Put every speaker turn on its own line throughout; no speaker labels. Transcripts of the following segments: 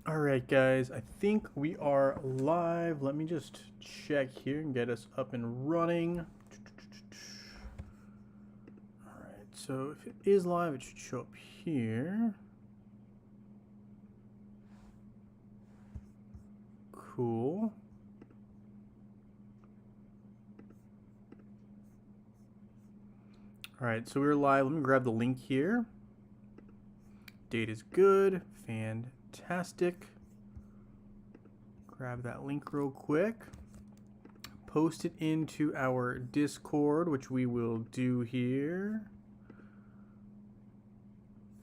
All right, guys, I think we are live. Let me just check here and get us up and running. All right, so if it is live, it should show up here. Cool. All right, so we're live. Let me grab the link here. Date is good. Fantastic. Grab that link real quick. Post it into our Discord, which we will do here.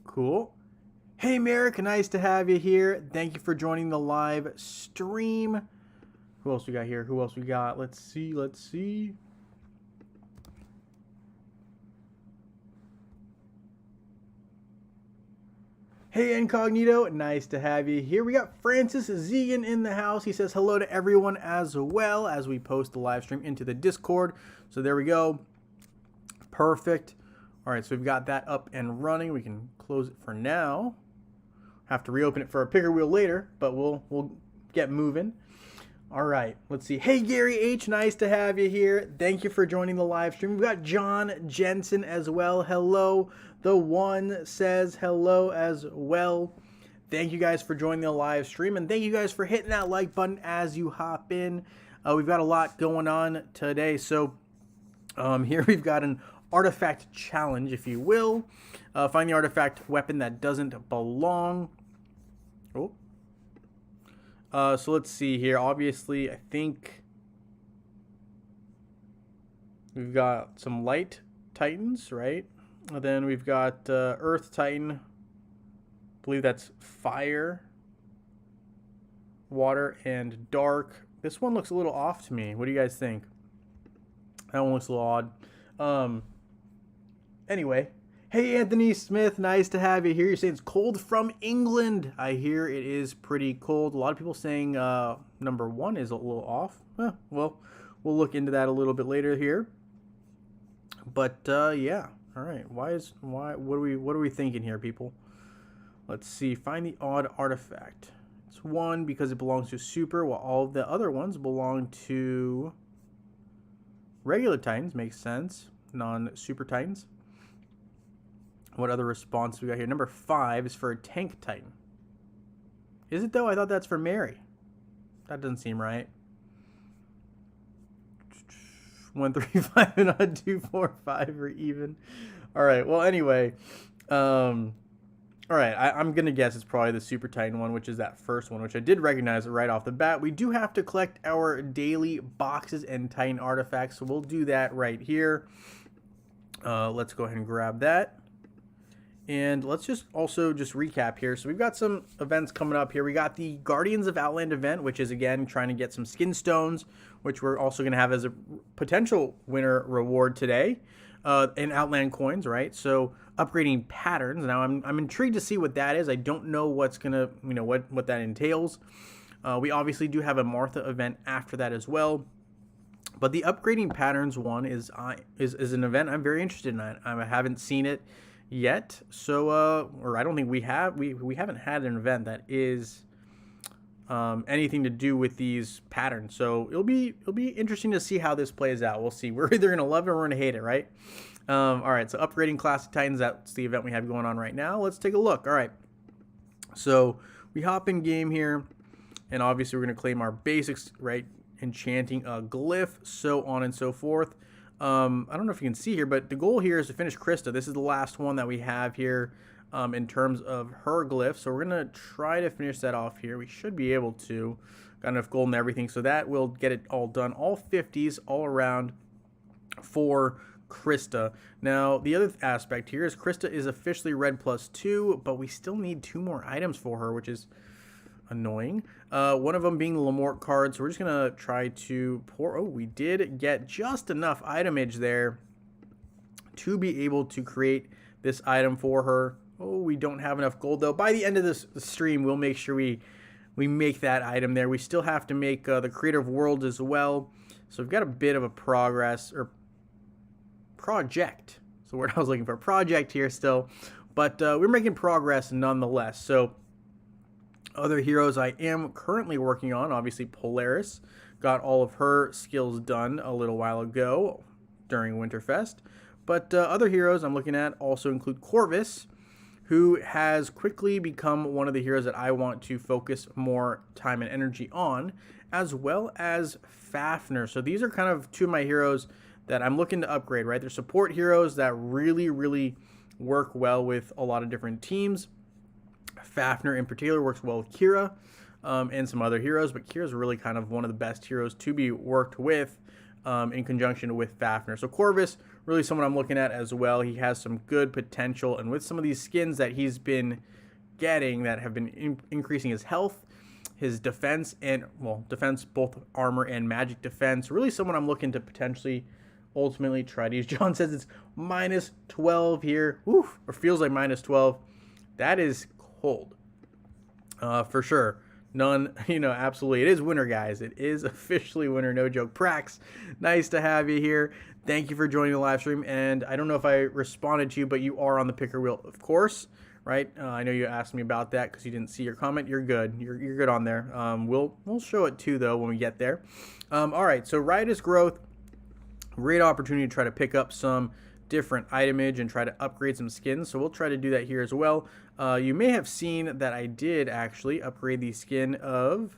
Cool. Hey, Merrick, nice to have you here. Thank you for joining the live stream. Who else we got here? Who else we got? Let's see. Hey, Incognito, nice to have you here. We got Francis Zegan in the house. He says hello to everyone as well as we post the live stream into the Discord. So there we go. Perfect. All right, so we've got that up and running. We can close it for now. Have to reopen it for a picker wheel later, but we'll get moving. All right, let's see. Hey, Gary H., nice to have you here. Thank you for joining the live stream. We've got John Jensen as well. Hello. The One says hello as well. Thank you guys for joining the live stream, and thank you guys for hitting that like button as you hop in. We've got a lot going on today. So here we've got an artifact challenge, if you will. Find the artifact weapon that doesn't belong. Oh. So let's see here. Obviously, I think we've got some light titans, right? And then we've got earth titan. I believe that's fire, water, and dark. This one looks a little off to me. What do you guys think? That one looks a little odd. Anyway. Hey, Anthony Smith, nice to have you here. You're saying it's cold from England. I hear it is pretty cold. A lot of people saying number one is a little off. Well, we'll look into that a little bit later here. But yeah, all right. What are we thinking here, people? Let's see. Find the odd artifact. It's one because it belongs to super, while all of the other ones belong to regular titans. Makes sense. Non-super titans. What other response we got here? Number 5 is for a tank titan. Is it though? I thought that's for Mary. That doesn't seem right. 1, 3, 5, and on 2, 4, 5 are even. All right. Well, anyway. All right. I'm going to guess it's probably the Super Titan one, which is that first one, which I did recognize right off the bat. We do have to collect our daily boxes and Titan artifacts, so we'll do that right here. Let's go ahead and grab that. And let's just recap here. So we've got some events coming up here. We got the Guardians of Outland event, which is, again, trying to get some skin stones, which we're also going to have as a potential winner reward today, and Outland coins, right? So upgrading patterns. Now, I'm intrigued to see what that is. I don't know what's going to, what that entails. We obviously do have a Martha event after that as well. But the upgrading patterns one is an event I'm very interested in. I haven't seen it yet, so or I don't think we haven't had an event that is anything to do with these patterns, so it'll be interesting to see how this plays out. We'll see. We're either gonna love it or we're gonna hate it, right? All right, so upgrading classic titans, that's the event we have going on right now. Let's take a look. All right, so we hop in game here, and obviously we're gonna claim our basics, right? Enchanting a glyph, so on and so forth. I don't know if you can see here, but the goal here is to finish Krista. This is the last one that we have here in terms of her glyph. So we're going to try to finish that off here. We should be able to. Got enough gold and everything. So that will get it all done. All 50s all around for Krista. Now, the other aspect here is Krista is officially red +2, but we still need 2 more items for her, which is annoying. One of them being the Lamort card, so we're just gonna try to pour. Oh, we did get just enough itemage there to be able to create this item for her. Oh, we don't have enough gold though. By the end of this stream, we'll make sure we make that item there. We still have to make the Creative World as well, so we've got a bit of a project. So word I was looking for, project here still, but we're making progress nonetheless. So Other heroes I am currently working on, obviously Polaris, got all of her skills done a little while ago during Winterfest. But other heroes I'm looking at also include Corvus, who has quickly become one of the heroes that I want to focus more time and energy on, as well as Fafnir. So these are kind of two of my heroes that I'm looking to upgrade, right? They're support heroes that really, really work well with a lot of different teams. Fafnir in particular works well with Kira and some other heroes, but Kira's really kind of one of the best heroes to be worked with in conjunction with Fafnir. So Corvus, really someone I'm looking at as well. He has some good potential, and with some of these skins that he's been getting that have been increasing his health, his defense, and, well, defense, both armor and magic defense, really someone I'm looking to potentially ultimately try to use. John says it's minus 12 here. Oof, or feels like minus 12. That is cold. For sure. None, absolutely. It is winter, guys. It is officially winter, no joke. Prax, nice to have you here. Thank you for joining the live stream. And I don't know if I responded to you, but you are on the picker wheel, of course, right? I know you asked me about that because you didn't see your comment. You're good. You're good on there. We'll show it too, though, when we get there. All right, so Riotous Growth, great opportunity to try to pick up some different itemage and try to upgrade some skins, so we'll try to do that here as well. You may have seen that I did actually upgrade the skin of,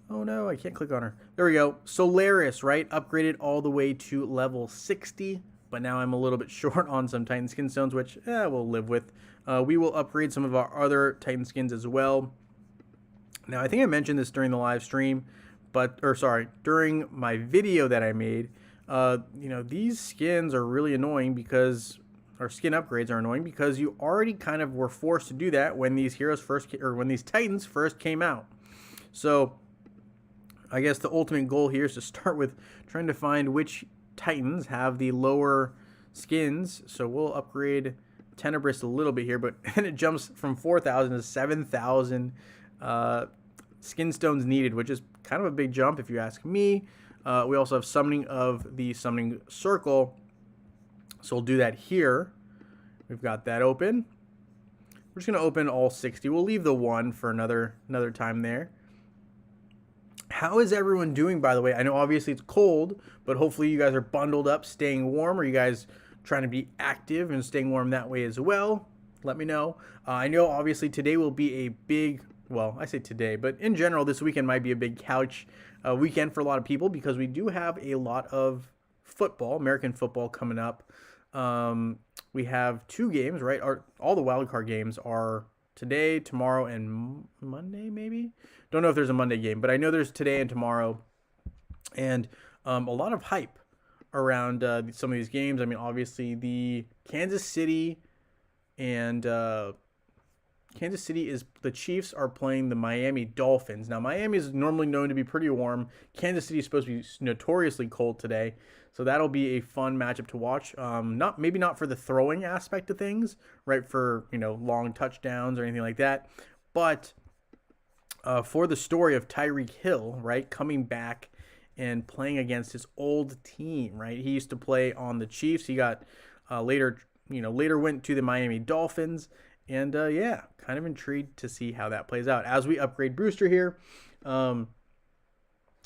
oh no, I can't click on her. There we go. Solaris, right? Upgraded all the way to level 60, but now I'm a little bit short on some Titan skin stones, which we'll live with. We will upgrade some of our other Titan skins as well. Now, I think I mentioned this during the live stream, during my video that I made. These skins are really annoying because, or skin upgrades are annoying because you already kind of were forced to do that when these heroes when these Titans first came out. So I guess the ultimate goal here is to start with trying to find which Titans have the lower skins. So we'll upgrade Tenebris a little bit here, but then it jumps from 4,000 to 7,000 skin stones needed, which is kind of a big jump if you ask me. We also have summoning of the summoning circle, so we'll do that here. We've got that open. We're just going to open all 60. We'll leave the one for another time there. How is everyone doing, by the way? I know obviously it's cold, but hopefully you guys are bundled up, staying warm. Are you guys trying to be active and staying warm that way as well? Let me know. I know obviously today will be a big, well, I say today, but in general, this weekend might be a big couch weekend for a lot of people because we do have a lot of football, American football coming up. We have 2 games, right? All the wildcard games are today, tomorrow, and Monday, maybe? Don't know if there's a Monday game, but I know there's today and tomorrow. And a lot of hype around some of these games. I mean, obviously, the Kansas City the Chiefs are playing the Miami Dolphins. Now, Miami is normally known to be pretty warm. Kansas City is supposed to be notoriously cold today. So that'll be a fun matchup to watch. Maybe not for the throwing aspect of things, right? For, long touchdowns or anything like that. But for the story of Tyreek Hill, right? Coming back and playing against his old team, right? He used to play on the Chiefs. He got later went to the Miami Dolphins. And kind of intrigued to see how that plays out as we upgrade Brewster here.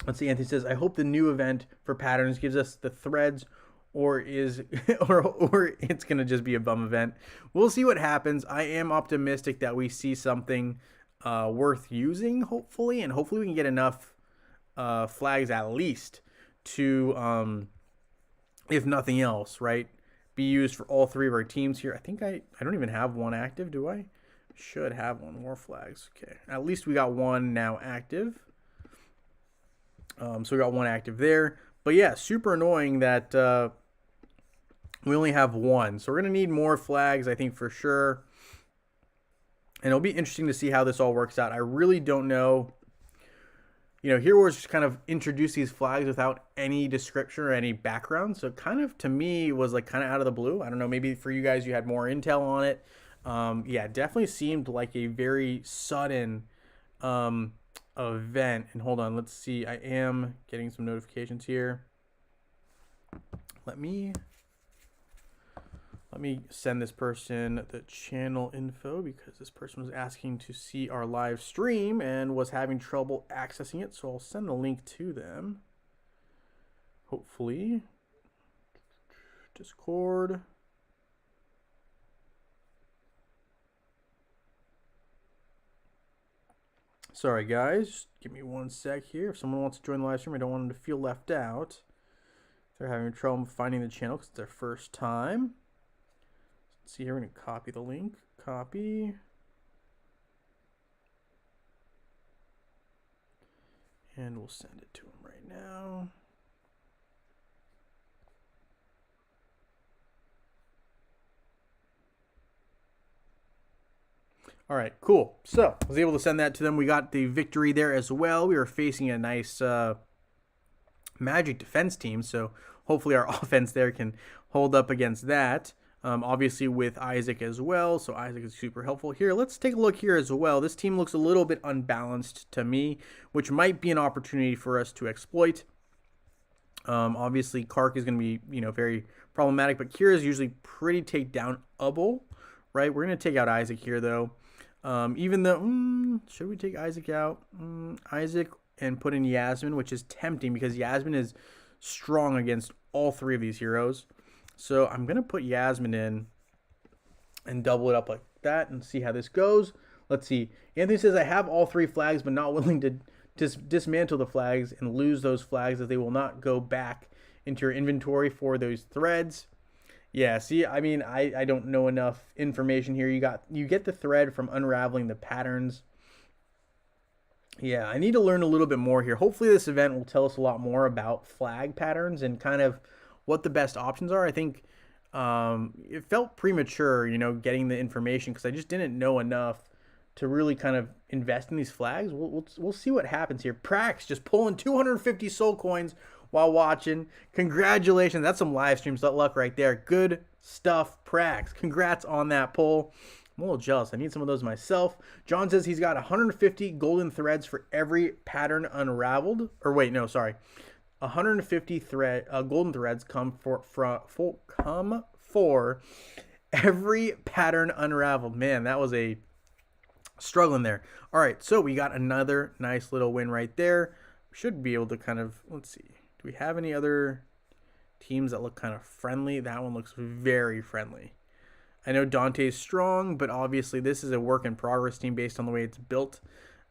Let's see. Anthony says, "I hope the new event for patterns gives us the threads, or it's gonna just be a bum event. We'll see what happens. I am optimistic that we see something worth using, hopefully, and hopefully we can get enough flags at least to, if nothing else, right, be used for all 3 of our teams here. I think I don't even have one active, do I? Should have one more flags. Okay, at least we got one now active. So we got one active there. But yeah, super annoying that we only have one. So we're going to need more flags, I think, for sure. And it'll be interesting to see how this all works out. I really don't know. Here we're just kind of introduce these flags without any description or any background. So kind of, to me, was like kind of out of the blue. I don't know, maybe for you guys, you had more intel on it. Yeah, definitely seemed like a very sudden event. And hold on, let's see. I am getting some notifications here. Let me Let me send this person the channel info because this person was asking to see our live stream and was having trouble accessing it. So I'll send the link to them. Hopefully. Discord. Sorry, guys. Just give me one sec here. If someone wants to join the live stream, I don't want them to feel left out. If they're having trouble finding the channel because it's their first time. Let's see here, we're going to copy the link. Copy. And we'll send it to him right now. All right, cool. So I was able to send that to them. We got the victory there as well. We were facing a nice Magic defense team, so hopefully our offense there can hold up against that. Obviously with Isaac as well, so Isaac is super helpful. Here, let's take a look here as well. This team looks a little bit unbalanced to me, which might be an opportunity for us to exploit. Obviously, Kark is going to be, very problematic, but Kira is usually pretty takedownable, right? We're going to take out Isaac here, though. Even though, should we take Isaac out? Isaac and put in Yasmin, which is tempting because Yasmin is strong against all three of these heroes. So I'm going to put Yasmin in and double it up like that and see how this goes. Let's see. Anthony says, I have all three flags, but not willing to dismantle the flags and lose those flags as they will not go back into your inventory for those threads. Yeah, see, I mean, I don't know enough information here. You get the thread from unraveling the patterns. Yeah, I need to learn a little bit more here. Hopefully this event will tell us a lot more about flag patterns and kind of what the best options are. I think it felt premature, getting the information because I just didn't know enough to really kind of invest in these flags. We'll see what happens here. Prax just pulling 250 soul coins while watching. Congratulations. That's some live stream luck right there. Good stuff, Prax. Congrats on that pull. I'm a little jealous. I need some of those myself. John says he's got 150 golden threads for every pattern unraveled. Or wait, no, sorry. 150 golden threads come for every pattern unraveled. Man, that was a struggle in there. All right, so we got another nice little win right there. Should be able to kind of, let's see. Do we have any other teams that look kind of friendly? That one looks very friendly. I know Dante's strong, but obviously this is a work in progress team based on the way it's built.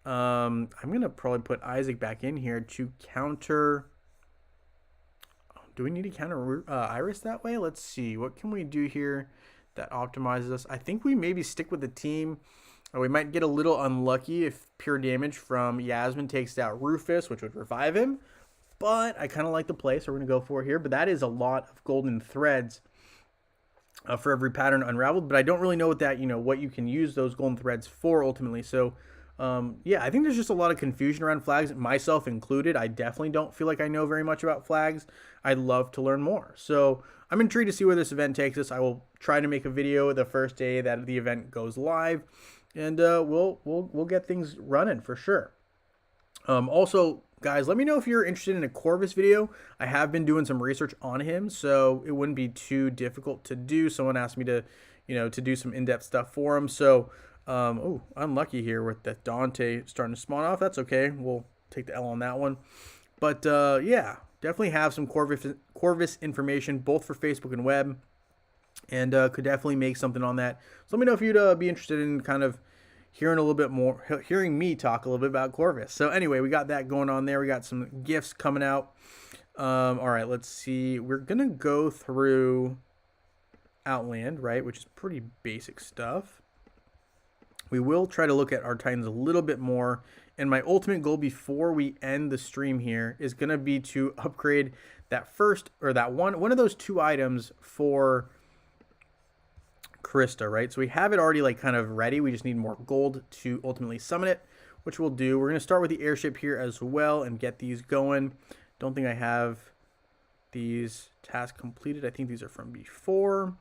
I'm going to probably put Isaac back in here to counter. Do we need to counter Iris that way? Let's see. What can we do here that optimizes us? I think we maybe stick with the team. We might get a little unlucky if pure damage from Yasmin takes out Rufus, which would revive him. But I kind of like the play, so we're going to go for it here. But that is a lot of golden threads for every pattern unraveled. But I don't really know what that, what you can use those golden threads for ultimately. So yeah, I think there's just a lot of confusion around flags, myself included. I definitely don't feel like I know very much about flags. I'd love to learn more. So I'm intrigued to see where this event takes us. I will try to make a video the first day that the event goes live, and we'll get things running for sure. Also, guys, let me know if you're interested in a Corvus video. I have been doing some research on him, so it wouldn't be too difficult to do. Someone asked me to, to do some in-depth stuff for him. So oh, unlucky here with that Dante starting to spawn off. That's okay. We'll take the L on that one. But yeah, definitely have some Corvus information, both for Facebook and web, and could definitely make something on that. So let me know if you'd be interested in kind of hearing a little bit more, hearing me talk a little bit about Corvus. So anyway, we got that going on there. We got some gifts coming out. All right, let's see. We're going to go through Outland, right, which is pretty basic stuff. We will try to look at our Titans a little bit more. And my ultimate goal before we end the stream here is going to be to upgrade that first, or that one of those two items for Krista, right? So we have it already like kind of ready. We just need more gold to ultimately summon it, which we'll do. We're going to start with the airship here as well and get these going. Don't think I have these tasks completed. I think these are from before.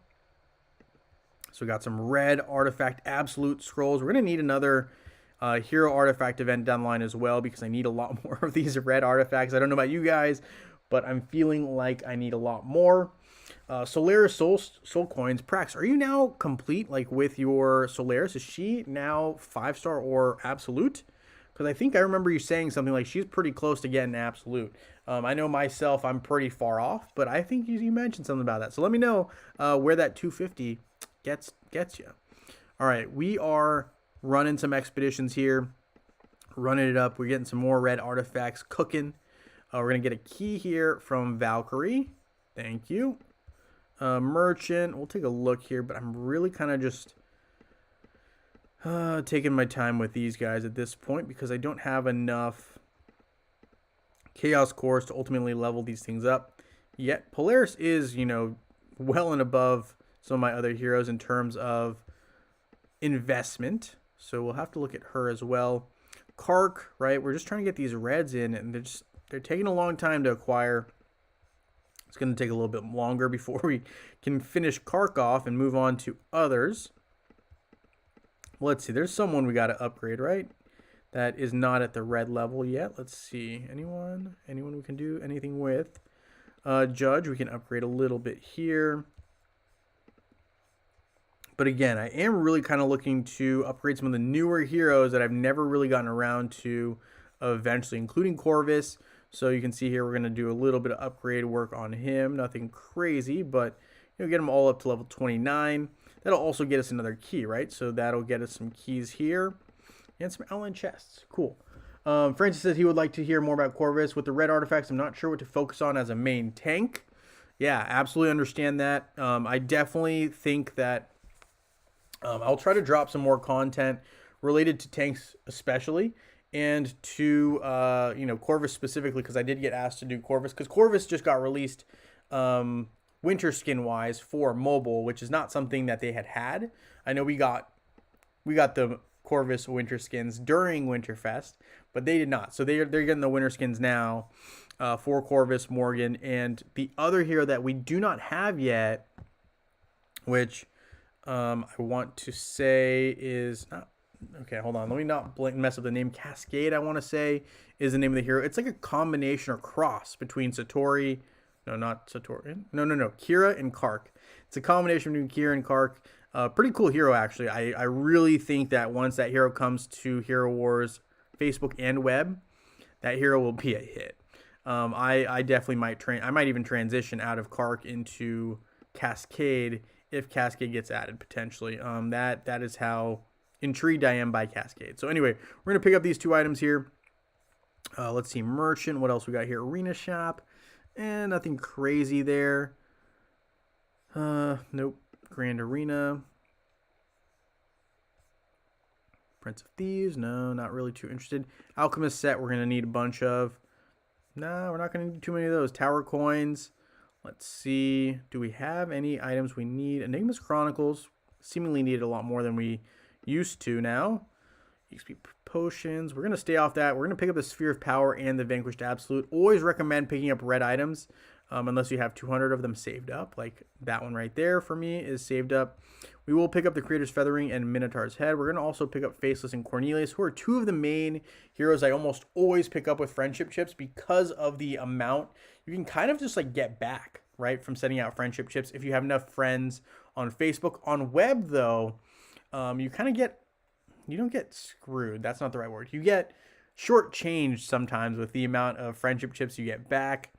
So we got some red artifact absolute scrolls. We're going to need another hero artifact event down the line as well because I need a lot more of these red artifacts. I don't know about you guys, but I'm feeling like I need a lot more. Solaris soul coins. Prax, are you now complete, like, with your Solaris? Is she now 5-star or absolute? Because I think I remember you saying something like she's pretty close to getting absolute. I know myself, I'm pretty far off, but I think you mentioned something about that. So let me know where that 250 gets you. All right, we are running some expeditions here, running it up. We're getting some more red artifacts cooking. We're going to get a key here from Valkyrie. Thank you. Merchant. We'll take a look here, but I'm really kind of just taking my time with these guys at this point because I don't have enough chaos cores to ultimately level these things up. Yet Polaris is, you know, well and above some of my other heroes in terms of investment. So we'll have to look at her as well. Kark, right? We're just trying to get these reds in, and they're taking a long time to acquire. It's going to take a little bit longer before we can finish Kark off and move on to others. Let's see. There's someone we got to upgrade, right? That is not at the red level yet. Let's see. Anyone we can do anything with? Judge, we can upgrade a little bit here. But again, I am really kind of looking to upgrade some of the newer heroes that I've never really gotten around to eventually, including Corvus. So you can see here we're going to do a little bit of upgrade work on him. Nothing crazy, but you know, get him all up to level 29. That'll also get us another key, right? So that'll get us some keys here and some outline chests. Cool. Francis says he would like to hear more about Corvus. With the red artifacts, I'm not sure what to focus on as a main tank. Yeah, absolutely understand that. I definitely think that I'll try to drop some more content related to tanks especially, and to you know, Corvus specifically, because I did get asked to do Corvus, because Corvus just got released winter skin wise for mobile, which is not something that they had. I know we got the Corvus winter skins during Winterfest, but they did not. So they're getting the winter skins now for Corvus, Morgan, and the other hero that we do not have yet, which I want to say is not. Okay, hold on. Let me not mess up the name. Cascade, I want to say, is the name of the hero. It's like a combination or cross between Satori. No, not Satori. No. Kira and Kark. It's a combination between Kira and Kark. Pretty cool hero, actually. I really think that once that hero comes to Hero Wars Facebook and web, that hero will be a hit. I definitely might I might even transition out of Kark into Cascade if Cascade gets added potentially. That is how intrigued I am by Cascade. So anyway, we're gonna pick up these two items here. Let's see, Merchant. What else we got here? Arena Shop, and nothing crazy there. Nope. Grand Arena. Prince of Thieves. No, not really too interested. Alchemist set. We're gonna need a bunch of. No, we're not gonna need too many of those. Tower coins. Let's see. Do we have any items we need? Enigma's Chronicles. Seemingly need a lot more than we used to now. XP potions. We're going to stay off that. We're going to pick up the Sphere of Power and the Vanquished Absolute. Always recommend picking up red items unless you have 200 of them saved up. Like that one right there for me is saved up. We will pick up the Creator's Feathering and Minotaur's Head. We're going to also pick up Faceless and Cornelius, who are two of the main heroes I almost always pick up with friendship chips because of the amount you can kind of just like get back, right, from sending out friendship chips if you have enough friends on Facebook. On web, though, you kind of get, you don't get screwed. That's not the right word. You get shortchanged sometimes with the amount of friendship chips you get back.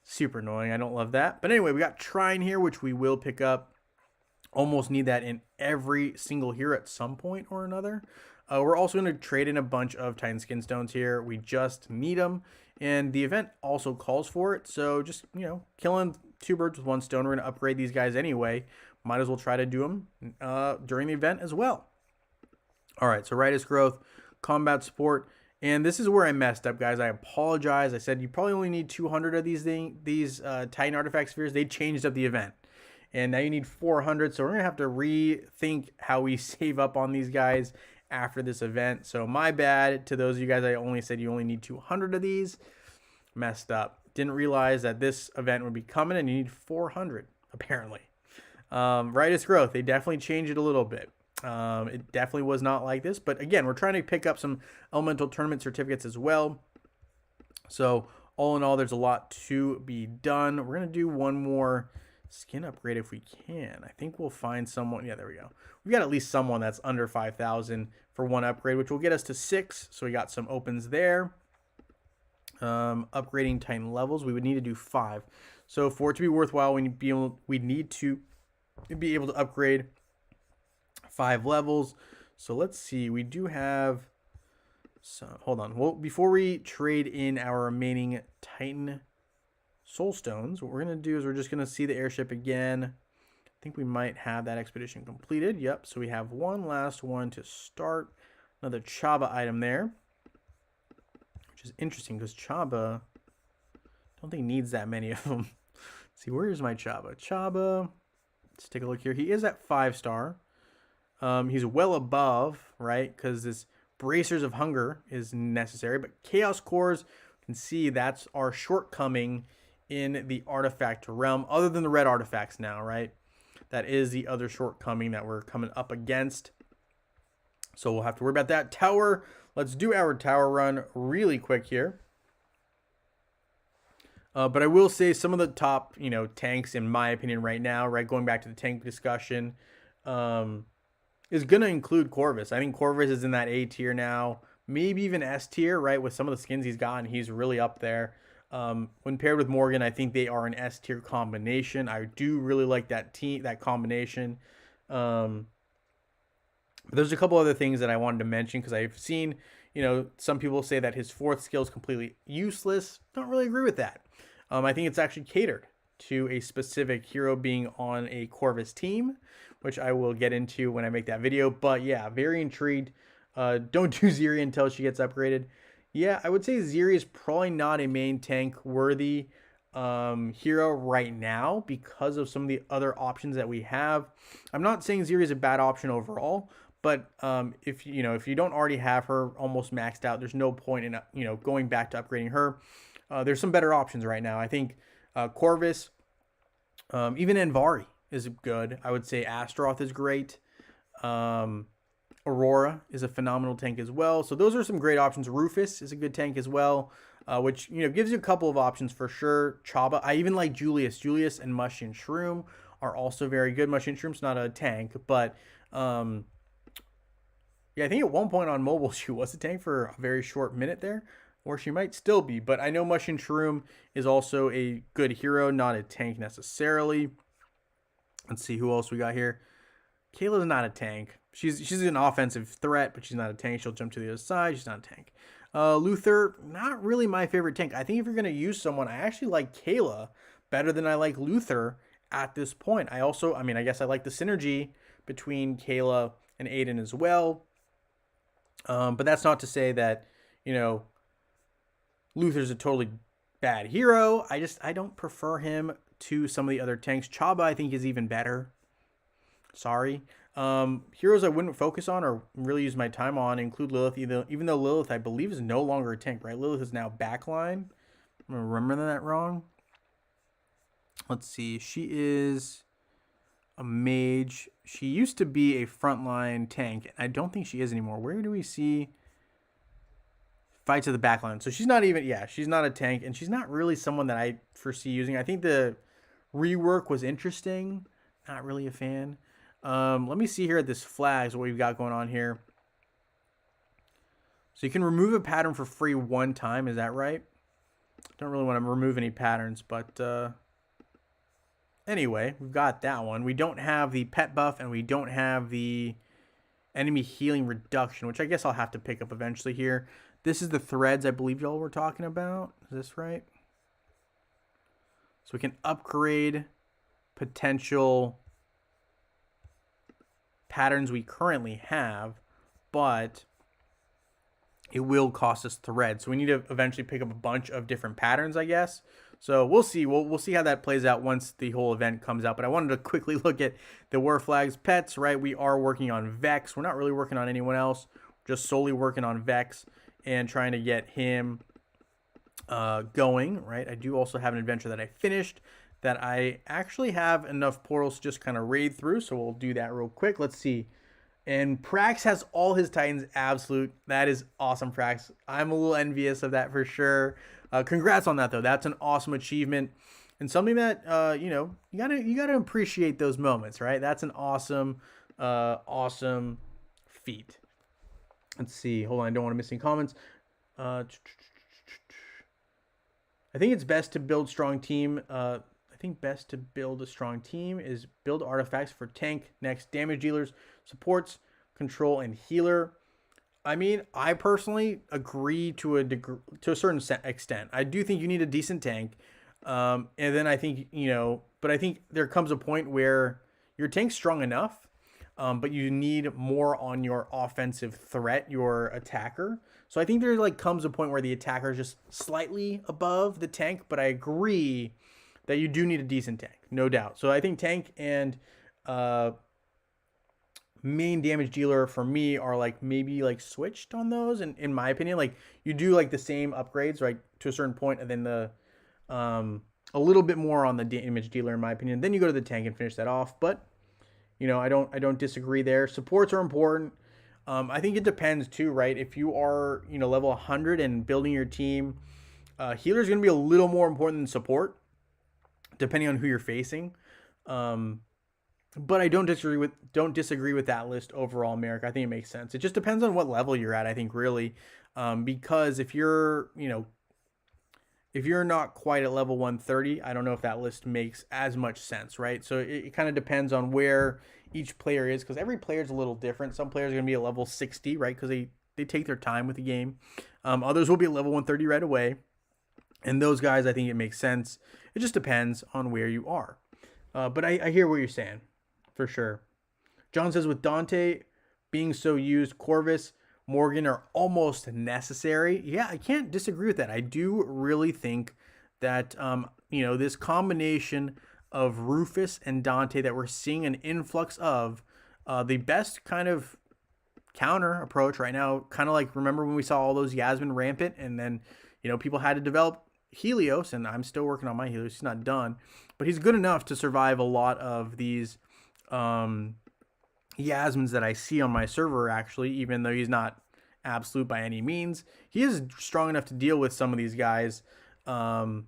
Super annoying. I don't love that. But anyway, we got Trine here, which we will pick up. Almost need that in every single hero at some point or another. We're also going to trade in a bunch of Titan Skin Stones here. We just need them, and the event also calls for it. So just, you know, killing two birds with one stone. We're going to upgrade these guys anyway. Might as well try to do them during the event as well. All right, so Ritus Growth, Combat Support, and this is where I messed up, guys. I apologize. I said you probably only need 200 of these Titan Artifact Spheres. They changed up the event, and now you need 400. So we're gonna have to rethink how we save up on these guys after this event. So my bad to those of you guys. I only said you only need 200 of these. Messed up. Didn't realize that this event would be coming, and you need 400 apparently. Ritus Growth. They definitely changed it a little bit. It definitely was not like this, but again, we're trying to pick up some elemental tournament certificates as well. So all in all, there's a lot to be done. We're going to do one more skin upgrade if we can. I think we'll find someone. Yeah, there we go. We got at least someone that's under 5,000 for one upgrade, which will get us to 6. So we got some opens there. Upgrading Titan levels, we would need to do 5. So for it to be worthwhile, we need to be able to upgrade 5 levels. So let's see. We do have. So hold on. Well, before we trade in our remaining Titan soul stones, what we're going to do is we're just going to see the airship again. I think we might have that expedition completed. Yep. So we have one last one to start. Another Chaba item there, which is interesting because Chaba, I don't think needs that many of them. Let's see, where is my Chaba? Chaba, let's take a look here. He is at 5-star. He's well above, right? Because this Bracers of Hunger is necessary, but Chaos Cores, you can see that's our shortcoming in the artifact realm, other than the red artifacts now, right? That is the other shortcoming that we're coming up against. So we'll have to worry about that. Tower, let's do our tower run really quick here. But I will say some of the top, tanks, in my opinion right now, right, going back to the tank discussion, is going to include Corvus. I think Corvus is in that A tier now, maybe even S tier, right? With some of the skins he's gotten, he's really up there. When paired with Morgan, I think they are an S tier combination. I do really like that combination. But there's a couple other things that I wanted to mention because I've seen, some people say that his 4th skill is completely useless. Don't really agree with that. I think it's actually catered to a specific hero being on a Corvus team, which I will get into when I make that video. But yeah, very intrigued. Don't do Ziri until she gets upgraded. Yeah, I would say Ziri is probably not a main tank worthy hero right now because of some of the other options that we have. I'm not saying Ziri is a bad option overall, but if you don't already have her almost maxed out, there's no point in going back to upgrading her. There's some better options right now. I think Corvus, even Anvari is good. I would say Astaroth is great. Aurora is a phenomenal tank as well. So those are some great options. Rufus is a good tank as well, which gives you a couple of options for sure. Chaba, I even like Julius. Julius and Mush and Shroom are also very good. Mush and Shroom's not a tank, but yeah, I think at one point on mobile she was a tank for a very short minute there, or she might still be. But I know Mush and Shroom is also a good hero, not a tank necessarily. Let's see who else we got here. Kayla's not a tank. She's an offensive threat, but she's not a tank. She'll jump to the other side. She's not a tank. Luther, not really my favorite tank. I think if you're going to use someone, I actually like Kayla better than I like Luther at this point. I guess I like the synergy between Kayla and Aiden as well. But that's not to say that, Luther's a totally bad hero. I don't prefer him to some of the other tanks. Chaba, I think, is even better. Sorry. Heroes I wouldn't focus on or really use my time on include Lilith, even though Lilith, I believe, is no longer a tank, right? Lilith is now backline. I'm remembering that wrong. Let's see. She is a mage. She used to be a frontline tank. I don't think she is anymore. Where do we see fights at the backline? So she's not even, she's not a tank, and she's not really someone that I foresee using. I think the rework was interesting. Not really a fan. Let me see here at this flags what we've got going on here. So you can remove a pattern for free one time. Is that right? Don't really want to remove any patterns, but anyway, we've got that one. We don't have the pet buff, and we don't have the enemy healing reduction, which I guess I'll have to pick up eventually here. This is the threads I believe y'all were talking about. Is this right? So we can upgrade potential patterns we currently have, but it will cost us threads. So we need to eventually pick up a bunch of different patterns, I guess. So we'll see. We'll see how that plays out once the whole event comes out. But I wanted to quickly look at the War Flags pets, right? We are working on Vex. We're not really working on anyone else. We're just solely working on Vex and trying to get him going, right? I do also have an adventure that I finished that I actually have enough portals to just kind of raid through. So we'll do that real quick. Let's see. And Prax has all his Titans absolute. That is awesome, Prax. I'm a little envious of that for sure. Congrats on that, though. That's an awesome achievement. and something that you gotta appreciate those moments, right? That's an awesome feat. Let's see. Hold on, I don't want to miss any comments. Uh, I think it's best to build strong team. I think best to build a strong team is build artifacts for tank, next damage dealers, supports, control, and healer. I mean, I personally agree to a certain extent. I do think you need a decent tank, and then I think but I think there comes a point where your tank's strong enough, but you need more on your offensive threat, your attacker. So I think there like comes a point where the attacker is just slightly above the tank, but I agree that you do need a decent tank, no doubt. So I think tank and main damage dealer for me are like maybe like switched on those, and in my opinion, like you do like the same upgrades right to a certain point, and then the a little bit more on the damage dealer in my opinion. Then you go to the tank and finish that off. But I don't disagree there. Supports are important. I think it depends too, right? If you are level 100 and building your team, healer is going to be a little more important than support, depending on who you're facing. But I don't disagree with that list overall, Merrick. I think it makes sense. It just depends on what level you're at, I think, really, because if you're not quite at level 130, I don't know if that list makes as much sense, right? So it kind of depends on where each player is, because every player is a little different. Some players are going to be at level 60, right? Because they take their time with the game. Others will be at level 130 right away. And those guys, I think it makes sense. It just depends on where you are. But I hear what you're saying, for sure. John says, with Dante being so used, Corvus, Morgan are almost necessary. Yeah, I can't disagree with that. I do really think that, this combination of Rufus and Dante that we're seeing an influx of, the best kind of counter approach right now, kind of like, remember when we saw all those Yasmin rampant, and then, people had to develop Helios, and I'm still working on my Helios. He's not done, but he's good enough to survive a lot of these Yasmins that I see on my server, actually, even though he's not absolute by any means. He is strong enough to deal with some of these guys, and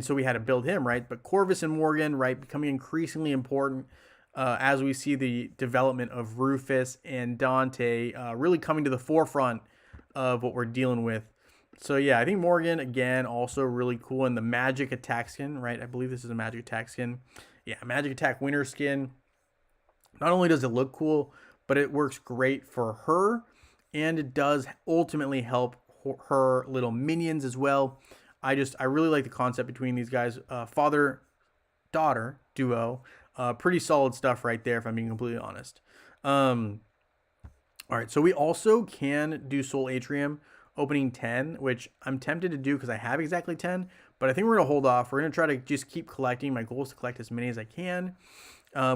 so we had to build him, right? But Corvus and Morgan, right, becoming increasingly important as we see the development of Rufus and Dante really coming to the forefront of what we're dealing with. So yeah, I think Morgan, again, also really cool. And the magic attack skin, right? I believe this is a magic attack skin. Yeah, magic attack winter skin. Not only does it look cool, but it works great for her, and it does ultimately help her little minions as well. I really like the concept between these guys. Father-daughter duo. Pretty solid stuff right there, if I'm being completely honest. All right, so we also can do Soul Atrium opening 10, which I'm tempted to do because I have exactly 10, but I think we're going to hold off. We're going to try to just keep collecting. My goal is to collect as many as I can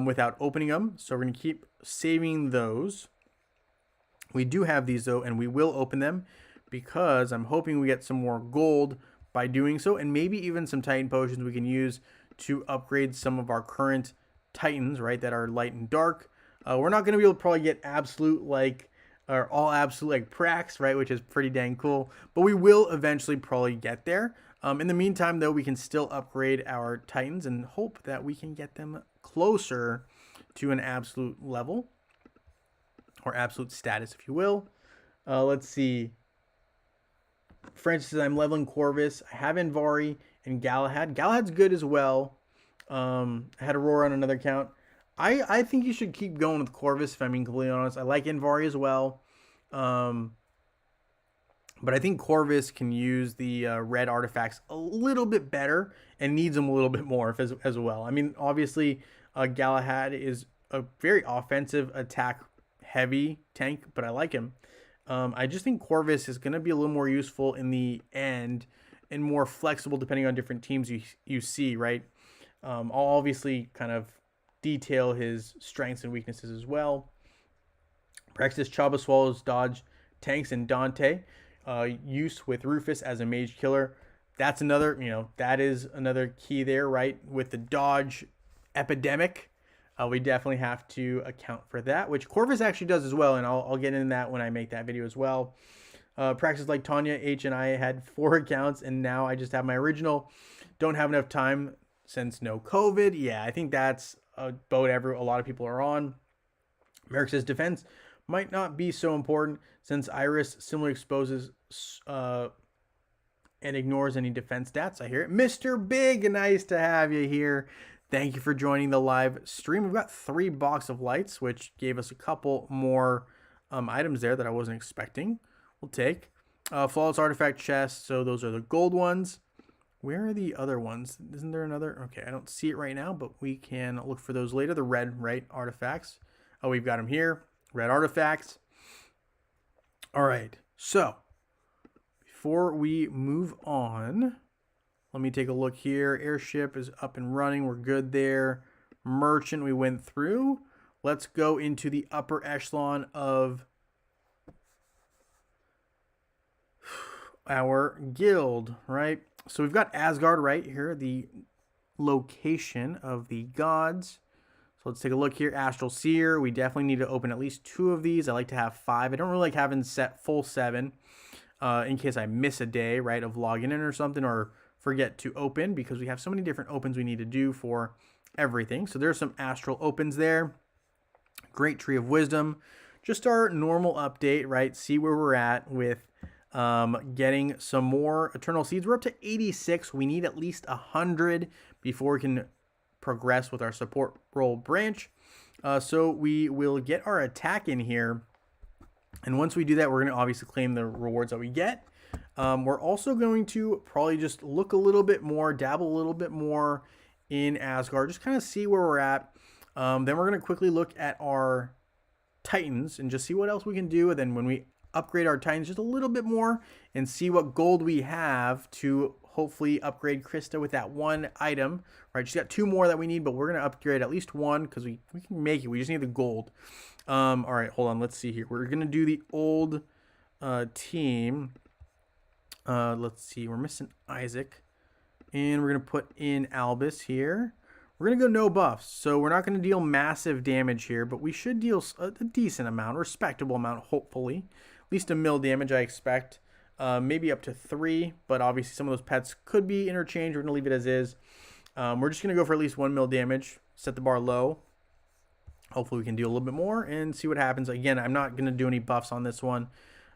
without opening them. So we're going to keep saving those. We do have these, though, and we will open them because I'm hoping we get some more gold by doing so, and maybe even some Titan potions we can use to upgrade some of our current Titans, right, that are light and dark. We're not going to be able to probably get absolute, or all absolute like Prax, right, which is pretty dang cool, but we will eventually probably get there. In the meantime, though, we can still upgrade our Titans and hope that we can get them closer to an absolute level, or absolute status, if you will. Let's see. Francis says, I'm leveling Corvus. I have Invari and Galahad. Galahad's good as well. I had Aurora on another account. I think you should keep going with Corvus, if I'm being completely honest. I like Invari as well. But I think Corvus can use the red artifacts a little bit better and needs them a little bit more as well. I mean, obviously, Galahad is a very offensive, attack-heavy tank, but I like him. I just think Corvus is going to be a little more useful in the end and more flexible depending on different teams you see, right? I'll obviously kind of detail his strengths and weaknesses as well. Praxis, Chaba Swallows, Dodge, Tanks, and Dante. Use with Rufus as a mage killer. That's another, that is another key there, right? With the Dodge epidemic, we definitely have to account for that, which Corvus actually does as well, and I'll get into that when I make that video as well. Practice like Tanya H and I had 4 accounts, and now I just have my original. Don't have enough time since no COVID. Yeah, I think that's a boat a lot of people are on. Merrick says defense might not be so important since Iris similarly exposes and ignores any defense stats. I hear it. Mr. Big, nice to have you here. Thank you for joining the live stream. We've got 3 box of lights, which gave us a couple more items there that I wasn't expecting. We'll take flawless artifact chest. So those are the gold ones. Where are the other ones? Isn't there another? Okay, I don't see it right now, but we can look for those later. The red, right, artifacts. Oh, we've got them here. Red artifacts. All right, so before we move on, let me take a look here. Airship is up and running. We're good there. Merchant we went through. Let's go into the upper echelon of our guild, right? So we've got Asgard right here, the location of the gods. So let's take a look here. Astral Seer. We definitely need to open at least 2 of these. I like to have 5. I don't really like having full 7 in case I miss a day, right, of logging in or something, or forget to open, because we have so many different opens we need to do for everything. So there's some astral opens there. Great Tree of Wisdom. Just our normal update, right? See where we're at with getting some more Eternal Seeds. We're up to 86. We need at least 100 before we can progress with our support role branch. So we will get our attack in here. And once we do that, we're going to obviously claim the rewards that we get. We're also going to probably just look a little bit more, dabble a little bit more in Asgard, just kind of see where we're at. Then we're going to quickly look at our Titans and just see what else we can do. And then when we upgrade our Titans just a little bit more and see what gold we have to hopefully upgrade Krista with that 1 item, right? She's got 2 more that we need, but we're going to upgrade at least 1 because we can make it. We just need the gold. All right, hold on. Let's see here. We're going to do the old team. Let's see. We're missing Isaac. And we're going to put in Albus here. We're going to go no buffs. So we're not going to deal massive damage here, but we should deal a decent amount, a respectable amount, hopefully. At least a mil damage, I expect. Maybe up to 3, but obviously some of those pets could be interchanged. We're going to leave it as is. We're just going to go for at least 1 mil damage. Set the bar low. Hopefully we can do a little bit more and see what happens. Again, I'm not going to do any buffs on this one.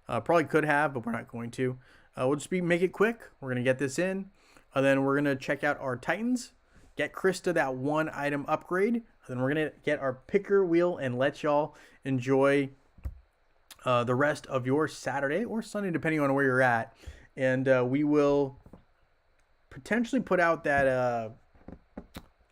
Probably could have, but we're not going to. We'll just make it quick. We're going to get this in. And then we're going to check out our Titans. Get Krista that 1 item upgrade. And then we're going to get our picker wheel and let y'all enjoy the rest of your Saturday or Sunday, depending on where you're at. And we will potentially put out that...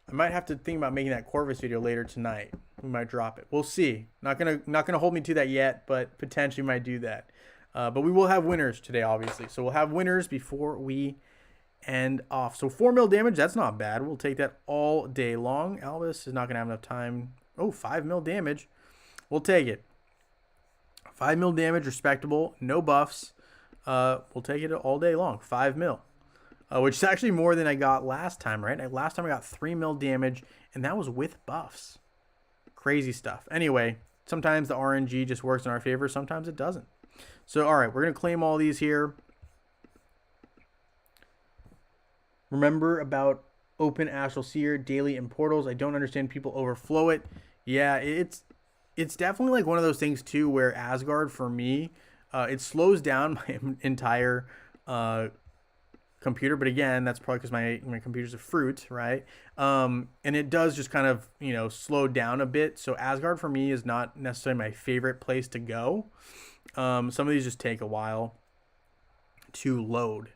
I might have to think about making that Corvus video later tonight. We might drop it. We'll see. Not gonna hold me to that yet, but potentially might do that. But we will have winners today, obviously. So we'll have winners before we end off. So 4 mil damage, that's not bad. We'll take that all day long. Albus is not gonna have enough time. Oh, 5 mil damage. We'll take it. 5 mil damage, respectable. No buffs. We'll take it all day long. 5 mil. Which is actually more than I got last time, right? Last time I got 3 mil damage, and that was with buffs. Crazy stuff. Anyway, sometimes the RNG just works in our favor. Sometimes it doesn't. So, all right, we're going to claim all these here. Remember about open Astral Seer, daily, and portals. I don't understand people overflow it. Yeah, it's definitely like one of those things, too, where Asgard, for me, it slows down my entire... computer, but again, that's probably because my computer's a fruit, right? And it does just kind of, slow down a bit. So Asgard for me is not necessarily my favorite place to go. Some of these just take a while to load,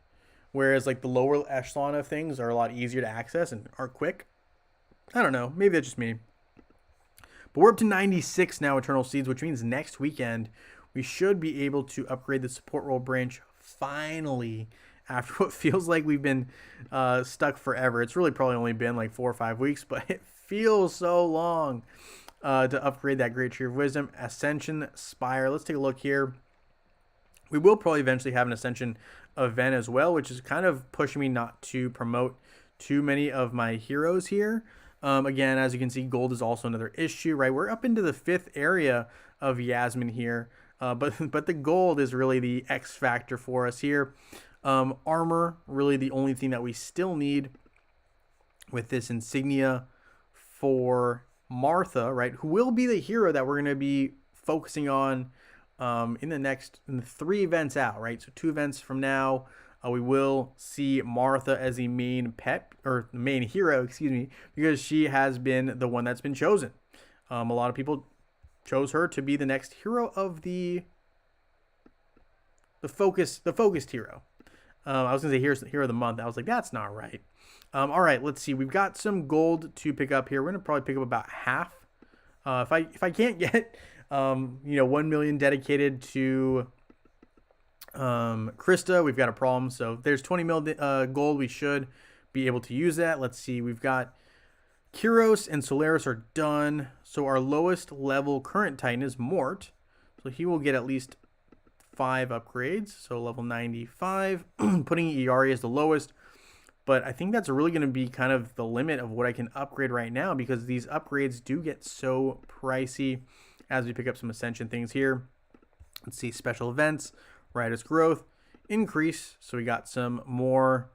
whereas like the lower echelon of things are a lot easier to access and are quick. I don't know, maybe that's just me. But we're up to 96 now, Eternal Seeds, which means next weekend we should be able to upgrade the support role branch finally, after what feels like we've been stuck forever. It's really probably only been like 4 or 5 weeks, but it feels so long to upgrade that Great Tree of Wisdom. Ascension Spire. Let's take a look here. We will probably eventually have an Ascension event as well, which is kind of pushing me not to promote too many of my heroes here. Again, as you can see, gold is also another issue, right? We're up into the 5th area of Yasmin here. But the gold is really the X factor for us here. Armor, really the only thing that we still need with this insignia for Martha, right? Who will be the hero that we're going to be focusing on in the 3 events out, right? So 2 events from now, we will see Martha as the main pet, or the main hero, excuse me, because she has been the one that's been chosen. A lot of chose her to be the next hero of the focused hero. I was gonna say hero of the month. I was like, that's not right. All right, let's see. We've got some gold to pick up here. We're gonna probably pick up about half. If I can't get 1 million dedicated to Krista, we've got a problem. So there's 20 mil gold. We should be able to use that. Let's see. We've got Kyros and Solaris are done. So our lowest level current Titan is Mort. So he will get at least 5 upgrades. So level 95. Putting Iari as the lowest. But I think that's really going to be kind of the limit of what I can upgrade right now, because these upgrades do get so pricey as we pick up some Ascension things here. Let's see, special events, Riotous Growth, increase. So we got some more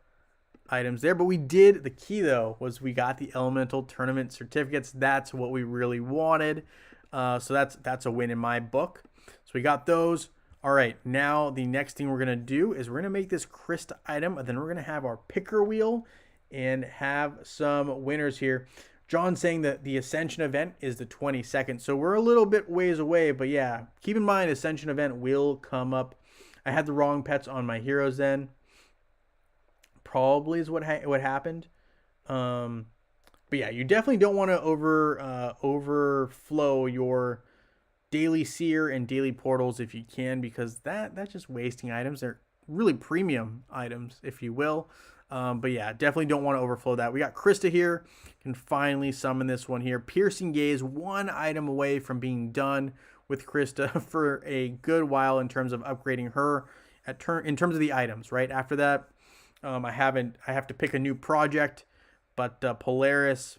items there. But the key though, was we got the Elemental Tournament certificates. That's what we really wanted. So that's a win in my book. So we got those. All right, now the next thing we're going to do is we're going to make this Krista item, and then we're going to have our picker wheel and have some winners here. John saying that the Ascension event is the 22nd, so we're a little bit ways away, but yeah, keep in mind Ascension event will come up. I had the wrong pets on my heroes then. Probably is what happened. But yeah, you definitely don't want to overflow your daily seer and daily portals if you can, because that's just wasting items. They're really premium items, if you will. But yeah, definitely don't want to overflow that. We got Krista here. Can finally summon this one here. Piercing Gaze, 1 item away from being done with Krista for a good while in terms of upgrading her in terms of the items, right? After that, I have to pick a new project, but Polaris,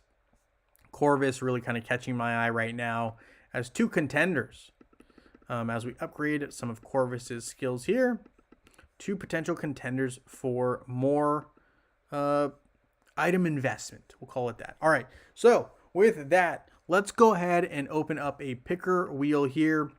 Corvus really kind of catching my eye right now as 2 contenders. As we upgrade some of Corvus's skills here, 2 potential contenders for more item investment. We'll call it that. All right. So with that, let's go ahead and open up a picker wheel here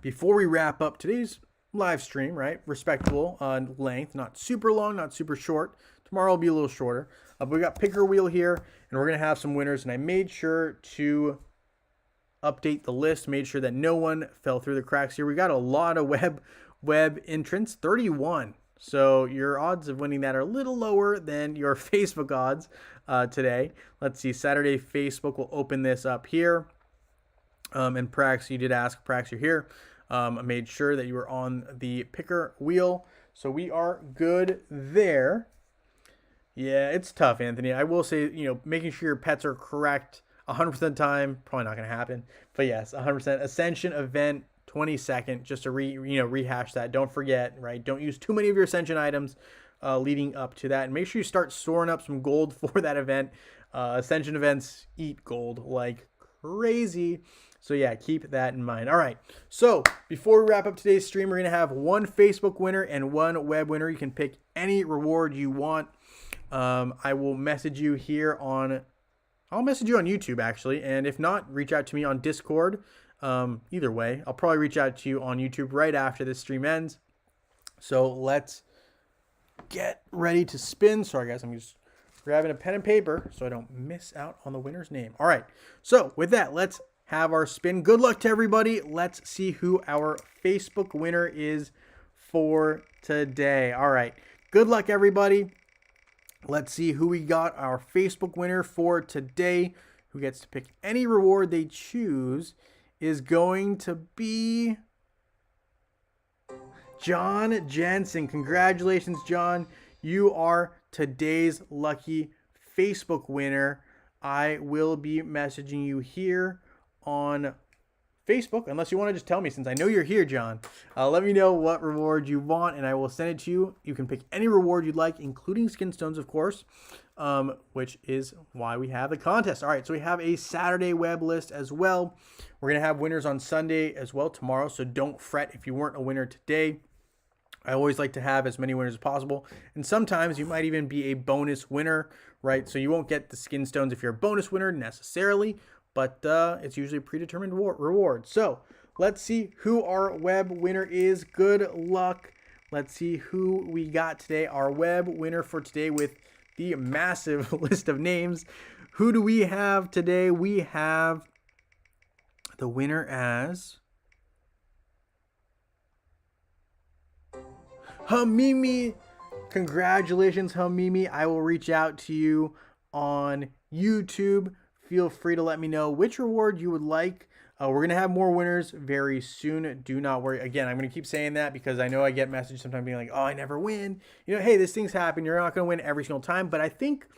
before we wrap up today's live stream, right? Respectable length, not super long, not super short. Tomorrow will be a little shorter. But we got picker wheel here, and we're going to have some winners. And I made sure to update the list, made sure that no one fell through the cracks here. We got a lot of web entrants, 31. So your odds of winning that are a little lower than your Facebook odds today. Let's see, Saturday Facebook will open this up here. And Prax, you did ask, Prax, you're here. I made sure that you were on the picker wheel. So we are good there. Yeah, it's tough, Anthony. I will say, making sure your pets are correct 100% of the time, probably not going to happen. But yes, 100%. Ascension event, 22nd, just to rehash that. Don't forget, right? Don't use too many of your Ascension items leading up to that. And make sure you start storing up some gold for that event. Ascension events eat gold like crazy. So yeah, keep that in mind. All right. So before we wrap up today's stream, we're going to have 1 Facebook winner and 1 web winner. You can pick any reward you want. I will message you here I'll message you on YouTube, actually. And if not, reach out to me on Discord. Either way, I'll probably reach out to you on YouTube right after this stream ends. So let's get ready to spin. Sorry, guys. I'm just grabbing a pen and paper so I don't miss out on the winner's name. All right. So with that, let's have our spin. Good luck to everybody. Let's see who our Facebook winner is for today. All right. Good luck, everybody. Let's see who we got. Our Facebook winner for today, who gets to pick any reward they choose, is going to be John Jensen. Congratulations, John. You are today's lucky Facebook winner. I will be messaging you here on Facebook, unless you want to just tell me, since I know you're here, John. Let me know what reward you want, and I will send it to you. You can pick any reward you'd like, including skin stones, of course. which is why we have the contest. All right, so we have a Saturday web list as well. We're going to have winners on Sunday as well tomorrow, so don't fret if you weren't a winner today. I always like to have as many winners as possible, and sometimes you might even be a bonus winner, right? So you won't get the skin stones if you're a bonus winner necessarily, but it's usually a predetermined reward. So let's see who our web winner is. Good luck. Let's see who we got today. Our web winner for today with the massive list of names. Who do we have today? We have the winner as Hamimi. Congratulations, Hamimi. I will reach out to you on YouTube. Feel free to let me know which reward you would like. We're going to have more winners very soon. Do not worry. Again, I'm going to keep saying that because I know I get messages sometimes being like, oh, I never win. You know, hey, this thing's happen. You're not going to win every single time. But I think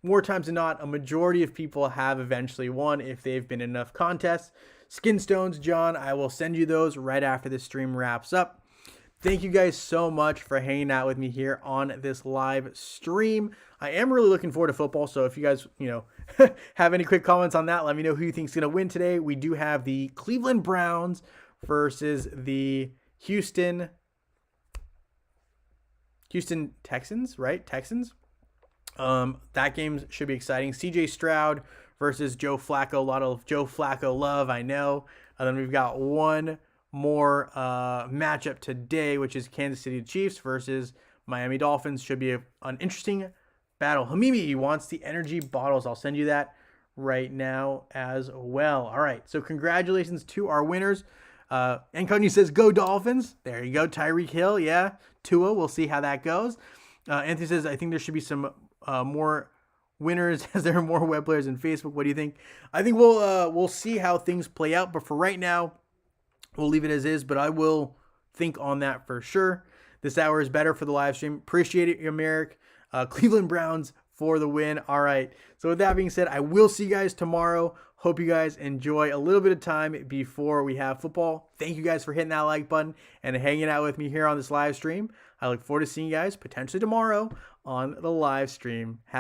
more times than not, a majority of people have eventually won if they've been in enough contests. Skin stones, John, I will send you those right after this stream wraps up. Thank you guys so much for hanging out with me here on this live stream. I am really looking forward to football, so if you guys, have any quick comments on that, let me know who you think is going to win today. We do have the Cleveland Browns versus the Houston Texans, right? Texans. That game should be exciting. CJ Stroud versus Joe Flacco. A lot of Joe Flacco love, I know. And then we've got one more matchup today, which is Kansas City Chiefs versus Miami Dolphins. Should be an interesting battle. Hamimi wants the energy bottles. I'll send you that right now as well. All right, so congratulations to our winners. Antonio says, go Dolphins. There you go. Tyreek Hill, yeah. Tua, we'll see how that goes. Anthony says, I think there should be some more winners as there are more web players in Facebook. What do you think? I think we'll see how things play out, but for right now, we'll leave it as is, but I will think on that for sure. This hour is better for the live stream. Appreciate it, Merrick. Cleveland Browns for the win. All right. So with that being said, I will see you guys tomorrow. Hope you guys enjoy a little bit of time before we have football. Thank you guys for hitting that like button and hanging out with me here on this live stream. I look forward to seeing you guys potentially tomorrow on the live stream.